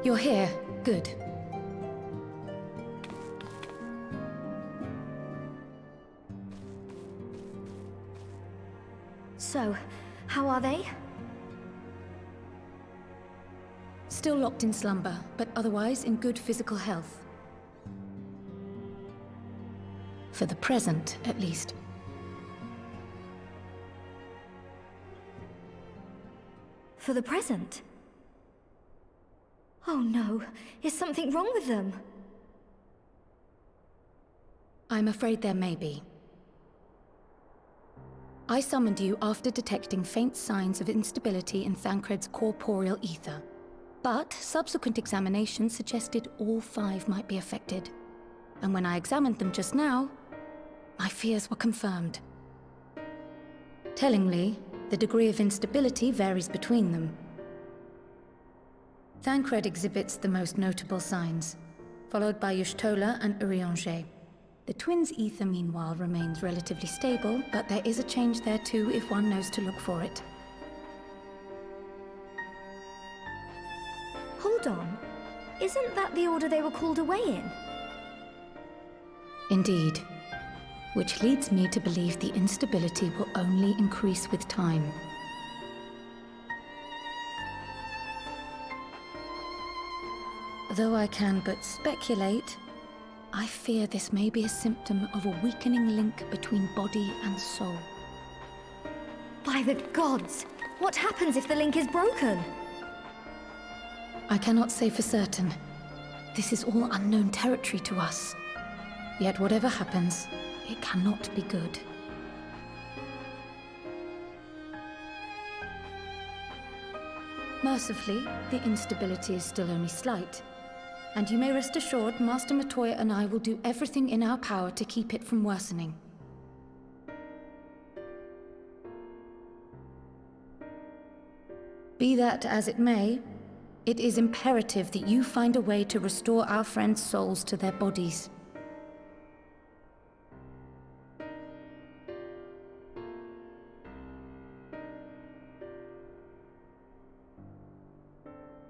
You're here. Good. So, how are they? Still locked in slumber, but otherwise in good physical health. For the present, at least. For the present? Oh no, is something wrong with them? I'm afraid there may be. I summoned you after detecting faint signs of instability in Thancred's corporeal ether. But subsequent examination suggested all 5 might be affected. And when I examined them just now, my fears were confirmed. Tellingly, the degree of instability varies between them. Thancred exhibits the most notable signs, followed by Y'shtola and Urianger. The twins' ether, meanwhile, remains relatively stable, but there is a change there too if one knows to look for it. Hold on. Isn't that the order they were called away in? Indeed. Which leads me to believe the instability will only increase with time. Though I can but speculate, I fear this may be a symptom of a weakening link between body and soul. By the gods! What happens if the link is broken? I cannot say for certain. This is all unknown territory to us. Yet whatever happens, it cannot be good. Mercifully, the instability is still only slight. And you may rest assured, Master Matoya and I will do everything in our power to keep it from worsening. Be that as it may, it is imperative that you find a way to restore our friends' souls to their bodies.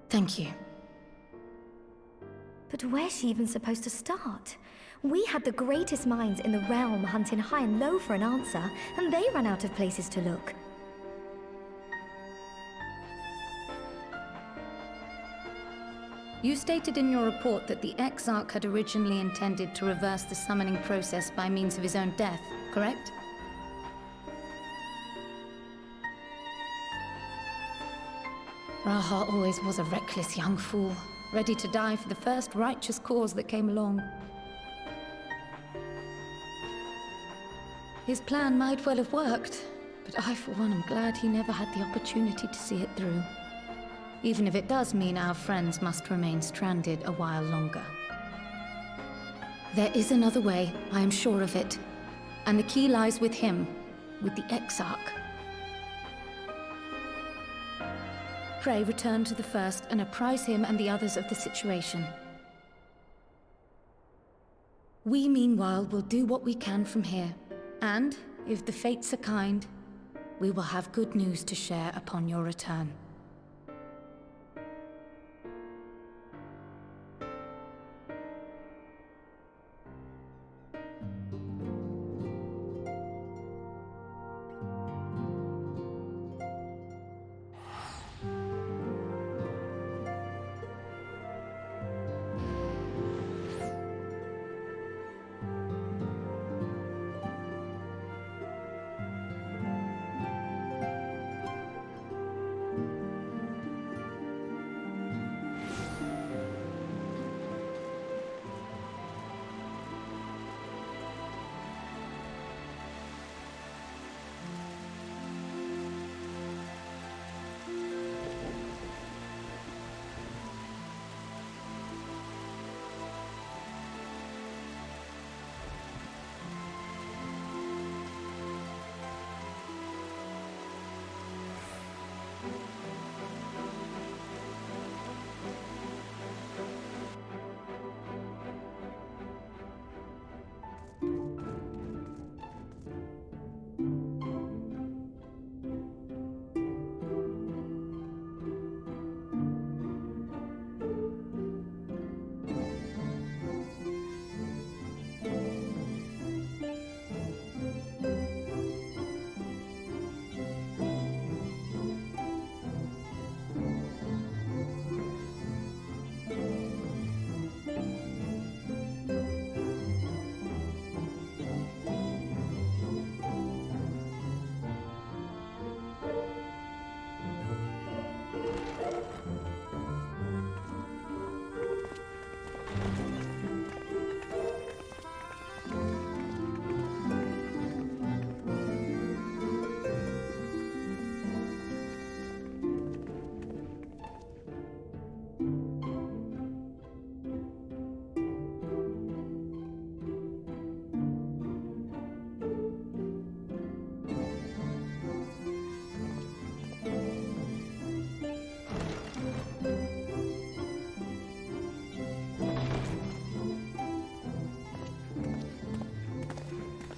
Thank you. But where's she even supposed to start? We had the greatest minds in the realm hunting high and low for an answer, and they ran out of places to look. You stated in your report that the Exarch had originally intended to reverse the summoning process by means of his own death, correct? Raha always was a reckless young fool, ready to die for the first righteous cause that came along. His plan might well have worked, but I for one am glad he never had the opportunity to see it through. Even if it does mean our friends must remain stranded a while longer. There is another way, I am sure of it. And the key lies with him, with the Exarch. Pray return to the First and apprise him and the others of the situation. We, meanwhile, will do what we can from here. And, if the fates are kind, we will have good news to share upon your return.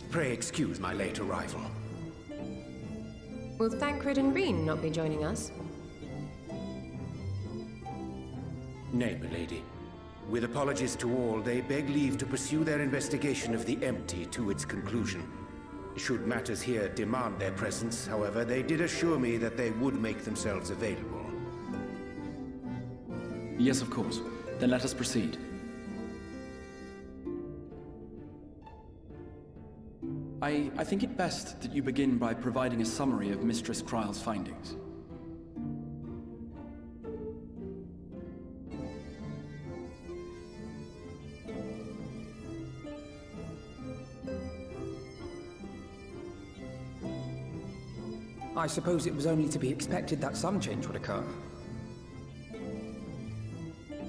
Pray excuse my late arrival. Will Thancred and Reen not be joining us? Nay, milady. With apologies to all, they beg leave to pursue their investigation of the empty to its conclusion. Should matters here demand their presence, however, they did assure me that they would make themselves available. Yes, of course. Then let us proceed. I think it best that you begin by providing a summary of Mistress Kryle's findings. I suppose it was only to be expected that some change would occur.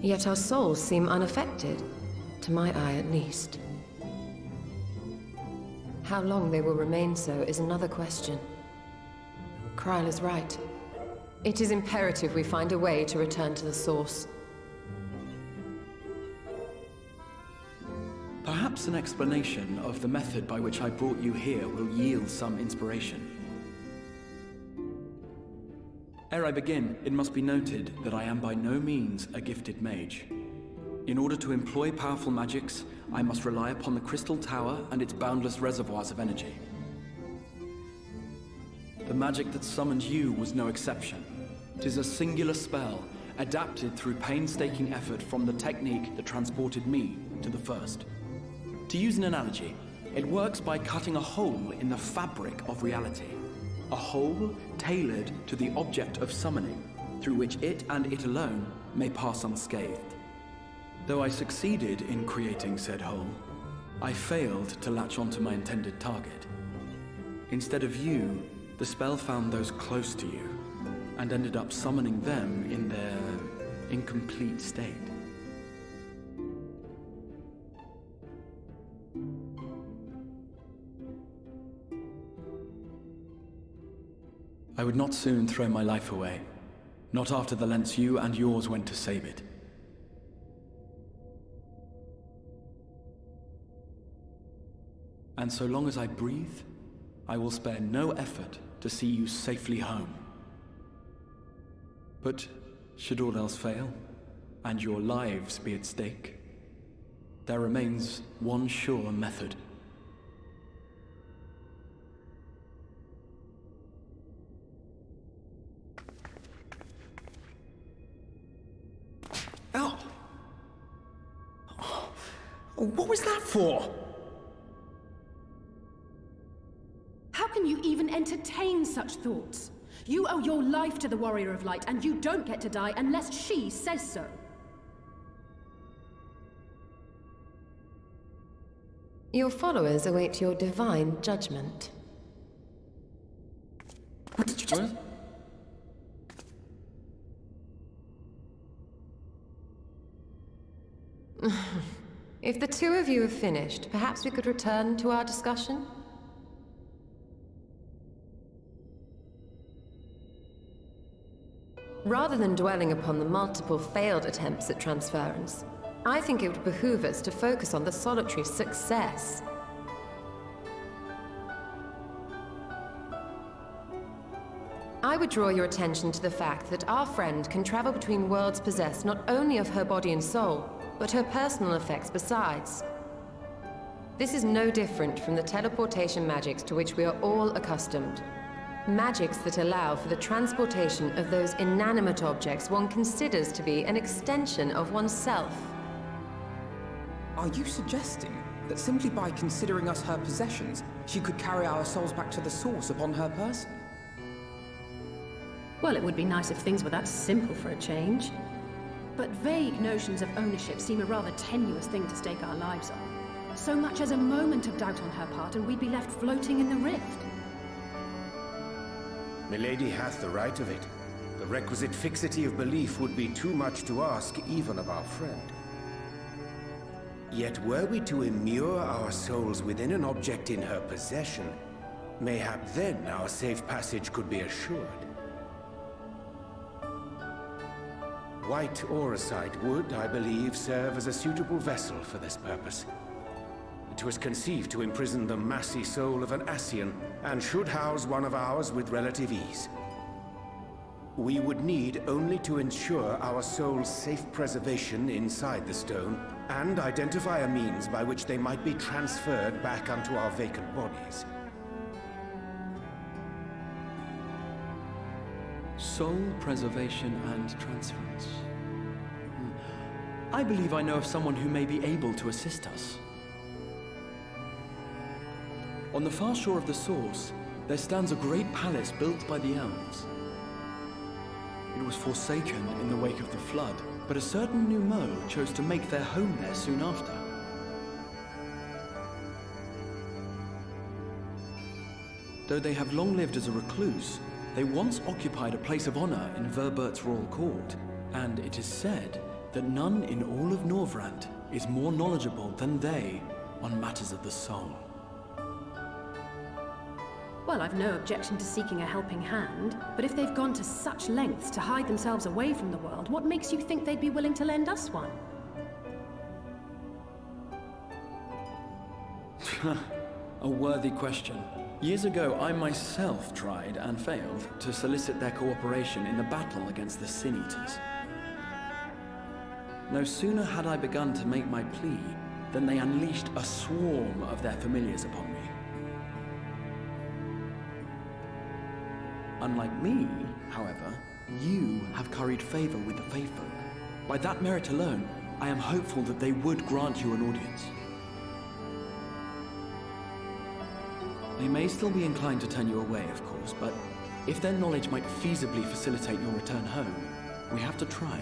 Yet our souls seem unaffected, to my eye at least. How long they will remain so is another question. Kryle is right. It is imperative we find a way to return to the source. Perhaps an explanation of the method by which I brought you here will yield some inspiration. Ere I begin, it must be noted that I am by no means a gifted mage. In order to employ powerful magics, I must rely upon the Crystal Tower and its boundless reservoirs of energy. The magic that summoned you was no exception. 'Tis a singular spell, adapted through painstaking effort from the technique that transported me to the First. To use an analogy, it works by cutting a hole in the fabric of reality. A hole tailored to the object of summoning, through which it and it alone may pass unscathed. Though I succeeded in creating said hole, I failed to latch onto my intended target. Instead of you, the spell found those close to you, and ended up summoning them in their incomplete state. I would not soon throw my life away, not after the lengths you and yours went to save it. And so long as I breathe, I will spare no effort to see you safely home. But should all else fail, and your lives be at stake, there remains one sure method. Ow! Oh, what was that for? How can you even entertain such thoughts? You owe your life to the Warrior of Light, and you don't get to die unless she says so. Your followers await your divine judgment. What did you just... What? If the two of you have finished, perhaps we could return to our discussion? Rather than dwelling upon the multiple failed attempts at transference, I think it would behoove us to focus on the solitary success. I would draw your attention to the fact that our friend can travel between worlds possessed not only of her body and soul, but her personal effects besides. This is no different from the teleportation magics to which we are all accustomed. Magics that allow for the transportation of those inanimate objects one considers to be an extension of oneself. Are you suggesting that simply by considering us her possessions, she could carry our souls back to the source upon her person? Well, it would be nice if things were that simple for a change. But vague notions of ownership seem a rather tenuous thing to stake our lives on. So much as a moment of doubt on her part, and we'd be left floating in the rift. Milady hath the right of it. The requisite fixity of belief would be too much to ask even of our friend. Yet were we to immure our souls within an object in her possession, mayhap then our safe passage could be assured. White Auracite would, I believe, serve as a suitable vessel for this purpose. 'Twas conceived to imprison the massy soul of an Ascian, and should house one of ours with relative ease. We would need only to ensure our soul's safe preservation inside the stone, and identify a means by which they might be transferred back unto our vacant bodies. Soul preservation and transference. I believe I know of someone who may be able to assist us. On the far shore of the source, there stands a great palace built by the elves. It was forsaken in the wake of the flood, but a certain Numo chose to make their home there soon after. Though they have long lived as a recluse, they once occupied a place of honor in Verbert's royal court, and it is said that none in all of Norvrant is more knowledgeable than they on matters of the soul. Well, I've no objection to seeking a helping hand, but if they've gone to such lengths to hide themselves away from the world, what makes you think they'd be willing to lend us one? A worthy question. Years ago, I myself tried and failed to solicit their cooperation in the battle against the Sin Eaters. No sooner had I begun to make my plea than they unleashed a swarm of their familiars upon me. Unlike me, however, you have curried favor with the Faefolk. By that merit alone, I am hopeful that they would grant you an audience. They may still be inclined to turn you away, of course, but if their knowledge might feasibly facilitate your return home, we have to try.